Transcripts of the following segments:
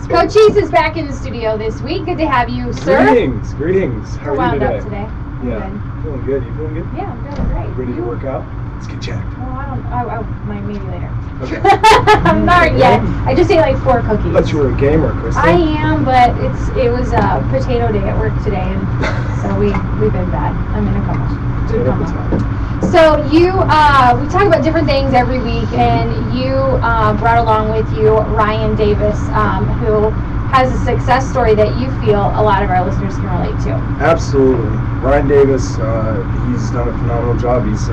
Cochise is back in the studio this week. Good to have you, sir. Greetings. How are you today? Up today. Yeah, Good. feeling good. You feeling good? Yeah, I'm feeling great. Ready to work out? Let's get jacked. Well, I maybe later. Okay. I'm not yet. I just ate like 4 cookies. I thought you were a gamer, Kristen. I am, but it was potato day at work today, and so we've been bad. I'm in a coma. Potato. So we talk about different things every week, and you brought along with you Ryan Davis, who has a success story that you feel a lot of our listeners can relate to. Absolutely. Ryan Davis, he's done a phenomenal job. He's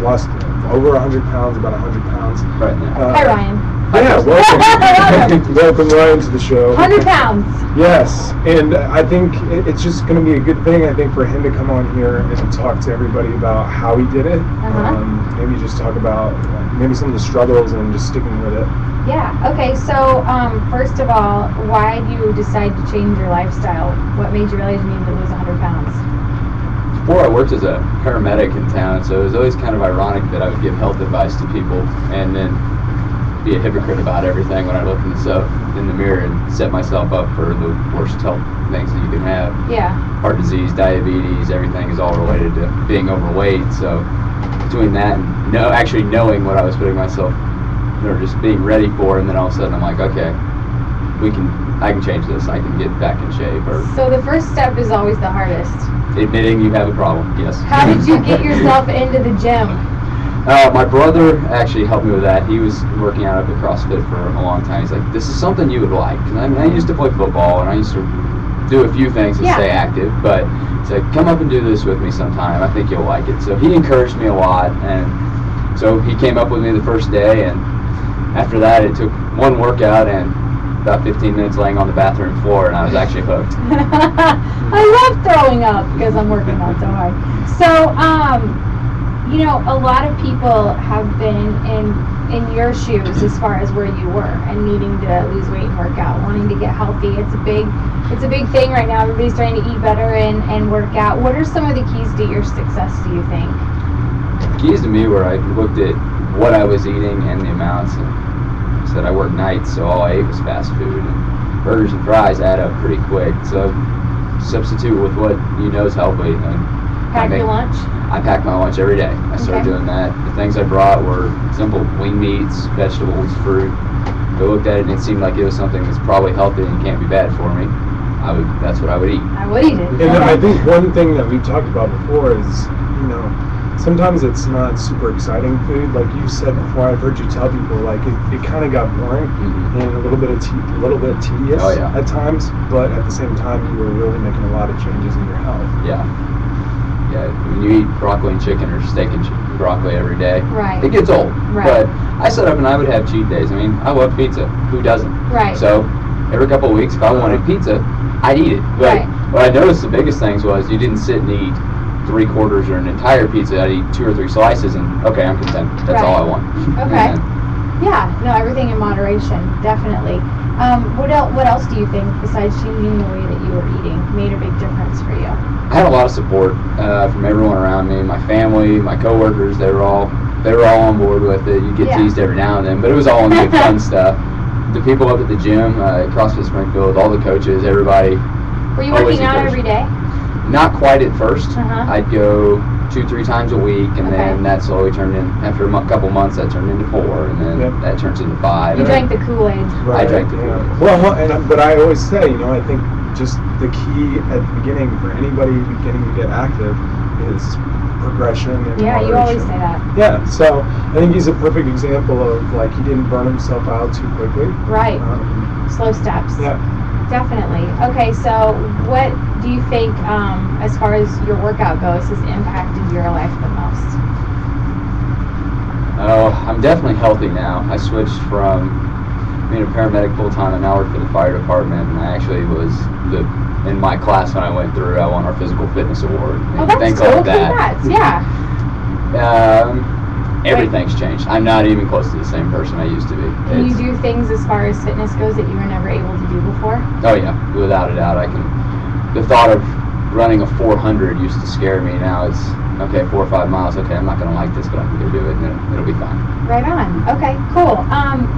lost over 100 pounds, about 100 pounds. Right now. Hi, Ryan. Yeah, welcome. Welcome, Ryan, to the show. 100 pounds. Yes, and I think it's just going to be a good thing, I think, for him to come on here and talk to everybody about how he did it. Maybe just talk about maybe some of the struggles and just sticking with it. Yeah, okay, so first of all, why do you decide to change your lifestyle? What made you realize you needed to lose 100 pounds? Before I worked as a paramedic in town, so it was always kind of ironic that I would give health advice to people and then be a hypocrite about everything when I look in the mirror and set myself up for the worst health things that you can have. Yeah. Heart disease, diabetes, everything is all related to being overweight. So between that and actually knowing what I was putting myself, just being ready for, and then all of a sudden I'm like, okay, I can change this. I can get back in shape. So the first step is always the hardest. Admitting you have a problem, yes. How did you get yourself into the gym? My brother actually helped me with that. He was working out up at CrossFit for a long time. He's like, this is something you would like. Because I used to play football, and I used to do a few things to stay active. But he's like, come up and do this with me sometime. I think you'll like it. So he encouraged me a lot. And so he came up with me the first day. And after that, it took one workout and about 15 minutes laying on the bathroom floor, and I was actually hooked. I love throwing up because I'm working out so hard. So, a lot of people have been in your shoes as far as where you were and needing to lose weight and work out, wanting to get healthy. It's a big thing right now. Everybody's trying to eat better and work out. What are some of the keys to your success, do you think? Keys to me were I looked at what I was eating and the amounts, and said I worked nights, so all I ate was fast food, and burgers and fries add up pretty quick. So substitute with what you know is healthy. Pack your lunch? I pack my lunch every day. I started doing that. The things I brought were simple: lean meats, vegetables, fruit. I looked at it and it seemed like it was something that's probably healthy and can't be bad for me. That's what I would eat. I would eat it. And then I think one thing that we talked about before is, sometimes it's not super exciting food. Like you said before, I've heard you tell people like it kind of got boring and a little bit tedious at times. But at the same time, you were really making a lot of changes in your health. Yeah. When you eat broccoli and chicken or steak and broccoli every day, it gets old. Right. But I set up and I would have cheat days. I mean, I love pizza. Who doesn't? Right. So every couple of weeks, if I wanted pizza, I'd eat it. But what I noticed the biggest things was you didn't sit and eat 3/4 or an entire pizza. I'd eat 2 or 3 slices and okay, I'm content. That's all I want. Okay. Yeah. No, everything in moderation, definitely. What else do you think, besides changing the way that you were eating, made a big difference for you? I had a lot of support from everyone around me, my family, my coworkers. They were all on board with it. You get teased every now and then, but it was all in good fun stuff. The people up at the gym, CrossFit Springfield, all the coaches, everybody. Were you working out every day? Not quite at first. I'd go 2-3 times a week, and then that slowly turned in. After a couple months, that turned into 4, and then that turns into 5. You drank the Kool-Aid. I drank the Kool-Aid. Well, but I always say, I think just the key at the beginning for anybody beginning to get active is progression and moderation. You always say that. Yeah, so I think he's a perfect example of like he didn't burn himself out too quickly. Right. Slow steps. Yeah. Definitely. Okay, so what do you think, as far as your workout goes, has impacted your life the most? Oh, I'm definitely healthy now. I switched from being a paramedic full-time and now work for the fire department, and I actually was in my class when I went through, I won our physical fitness award. Oh, that's cool. Congrats. Yeah. Everything's changed. I'm not even close to the same person I used to be. Can you do things as far as fitness goes that you were never able to do before? Oh yeah, without a doubt. The thought of running a 400 used to scare me. Now okay, 4 or 5 miles, okay, I'm not going to like this, but I can go do it, and it'll be fine. Right on. Okay, cool.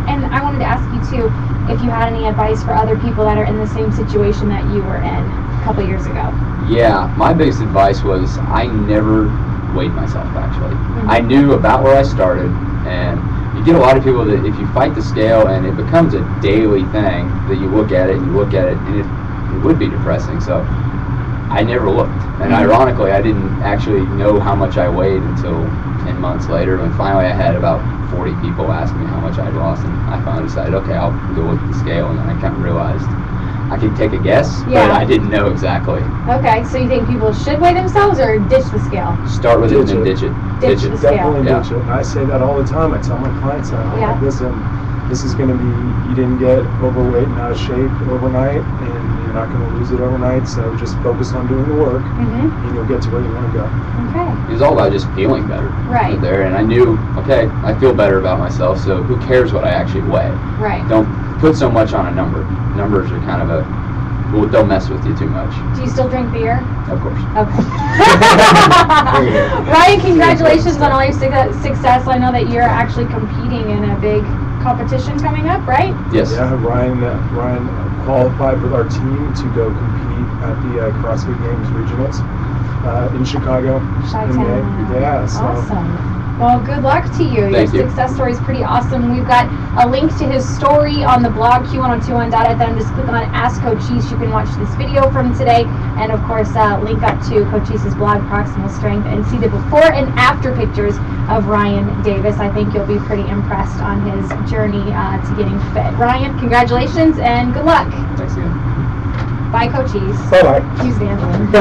And I wanted to ask you too, if you had any advice for other people that are in the same situation that you were in a couple years ago. Yeah, my biggest advice was I never weighed myself, actually. Mm-hmm. I knew about where I started, and you get a lot of people that if you fight the scale and it becomes a daily thing, that you look at it and it would be depressing. So I never looked. And ironically, I didn't actually know how much I weighed until 10 months later, when finally I had about 40 people ask me how much I'd lost, and I finally decided, okay, I'll go look at the scale, and then I kind of realized I could take a guess, but I didn't know exactly. Okay, so you think people should weigh themselves or ditch the scale? Start with it and then ditch it. Ditch the scale. Definitely ditch it. I say that all the time. I tell my clients, I'm like, listen, this is going to be, you didn't get overweight and out of shape overnight, and you're not going to lose it overnight, so just focus on doing the work, and you'll get to where you want to go. Okay. It was all about just feeling better. Right. There, and I knew, okay, I feel better about myself, so who cares what I actually weigh? Right. Don't put so much on a number. Numbers are kind of well, don't mess with you too much. Do you still drink beer? Of course. Okay. Ryan, congratulations on all your success. I know that you're actually competing in a big competition coming up, right? Yes. Yeah, Ryan qualified with our team to go compete at the CrossFit Games Regionals in Chicago. Yeah, so. Awesome. Well, good luck to you. Thank you. Your success story is pretty awesome. We've got a link to his story on the blog, q1on21.fm. Just click on Ask Cochise. You can watch this video from today, and of course, link up to Cochise's blog, Proximal Strength, and see the before and after pictures of Ryan Davis. I think you'll be pretty impressed on his journey to getting fit. Ryan, congratulations and good luck. Thanks again. Bye, Cochise. Bye-bye. He's vandalism.